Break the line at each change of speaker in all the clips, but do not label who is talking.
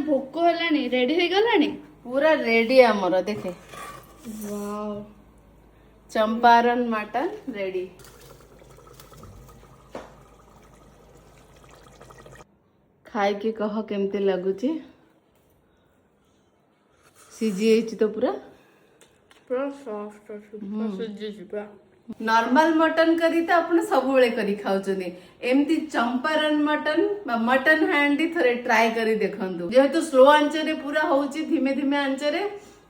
भोक हेलानी रेडी हो गलानी
पूरा रेडी आमर देखे
वाओ
चंपारण मटन रेडी खाई के कह केमती लगुची सीझी तो पूरा
पूरा सॉफ्ट सिझी पूरा
नॉर्मल मटन करी तो आपण सब बेले करी खाउचनी एमती चंपारण मटन मटन हांडी थरे ट्राई करी देखंतु जेहेतु स्लो आंच रे पूरा होउची धीमे धीमे आंच रे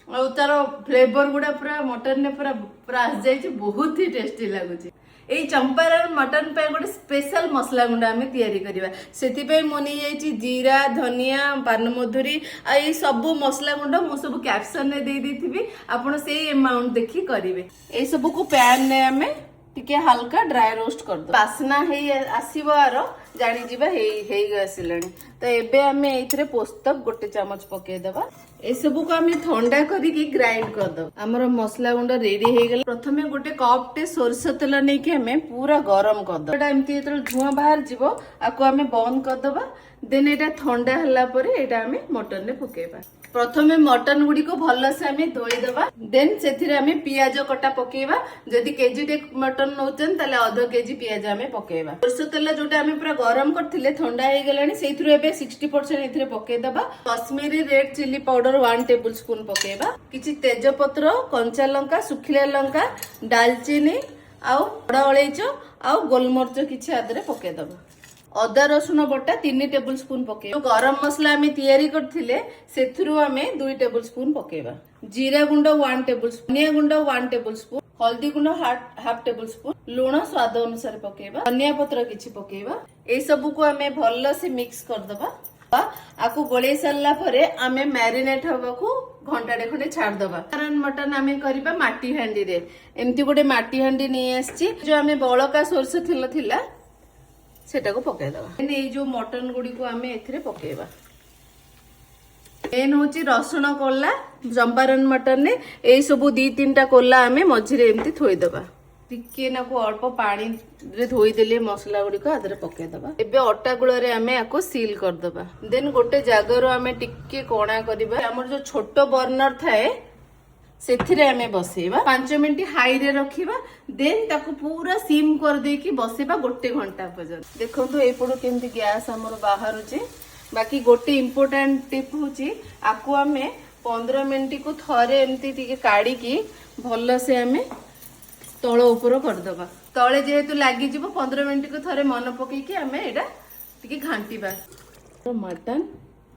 और तार फ्लेवर गुडा पूरा मटन ने पूरा पूरा आस जाई बहुत ही टेस्टी लागुची ए चंपारण मटन पे गोटे स्पेशल मसला गुंडा आमे तयारी करिवा सेति पे मनी जाईची जीरा धनिया पानमधुरी आ ए सब मसला गुंडा मो सब कैप्शन ने दे देथिबी आपण सेही अमाउंट देखि करिवे ए सब को पैन ने आमे टिके हल्का ड्राई रोस्ट कर दो बासना हे आसीबो आरो जानि जिबा हे गसिलानी तो एबे आमे एथरे पोस्तक गोटे चमच पके देबा ए सब को आमे ठंडा करी की ग्राइंड कर दो हमर मसला गुंडा रेडी हे गेल प्रथमे गोटे कप टे सरसो तेल नै के आमे पूरा गरम कर दो एटा एमती एतल धुआं बाहर जिवो आको आमे बंद कर दबा देन एटा ठंडा हल्ला परे एटा आमे मटन ने पकेबा प्रथमे मटन गुडी को भल से आमे धोई देबा देन सेथिरे आमे पियाज कटा पकेबा जदी केजी टे मटन नौचन ताले आधा केजी पियाज आमे पकेबा सरसो तेल जोटा आमे पूरा गरम करथिले ठंडा हे गेलानी सेथिरो एबे 60% एथिरे पके देबा Kashmiri red chilli powder 1 tablespoon पकेबा किछि तेज पत्र कंचा लंका सुखिला लंका दालचीनी आउ बड़ा अलैच आउ गोलमरिच किछि आदरे पके देबा अदा रसुण बटा 3 टेबलस्पून पके गरम मसला आमे तयारी करथिले सेथुरु आमे 2 टेबलस्पून पकेबा जीरा गुंड 1 टेबलस्पून धनिया गुंड 1 टेबलस्पून हल्दी गुंड हाफ टेबलस्पून लूण स्वाद अनुसार पकेबा धनिया पत्र किछि पकेबा ए सब को आमे भल्लो से मिक्स कर दबा आकु गोळे सारला परे आमे मैरिनेट हबा को घंटाडे खंडे छाड़ दबा कारण मटन आमे करिबा माटी हांडी रे एम्ति गोटे माटी हांडी नै आछि जो आमे बळका सोरसो थिला थिला सेटा को पके दबा ए जो मटन गुडी को आमे एथिरे पकेबा मेन होची रसुण कोल्ला चंपारण मटन ने ए सबु 2-3 टा कोल्ला आमे मझिरे एम्ति थोई दबा टिके ना को अल्प पानी रे धोई देले मसला गुडी को आदरे पके दबा एबे अटा गुळा रे आमे आको सील कर दबा देन गोटे जागा रो आमे टिके कोणा करिबा हमर जो छोटो बर्नर थाए सेथिरे आमे बसेबा 5 मिनिट हाई रे रखिबा देन ताको पूरा सिम कर दे की बसेबा गोटे घंटा पर्यंत देखंतु ए पडो केमती गैस हमर बाहर जे बाकी गोटे इंपोर्टेंट टिप होची आको आमे 15 मिनिट को थरे एमती टिके काडी की भल्लो से आमे तळ ऊपर कर दबा तळे जेहेतु लागि जिवो 15 मिनिट को थरे मन पके की आमे एटा टिके घांटीबा मटन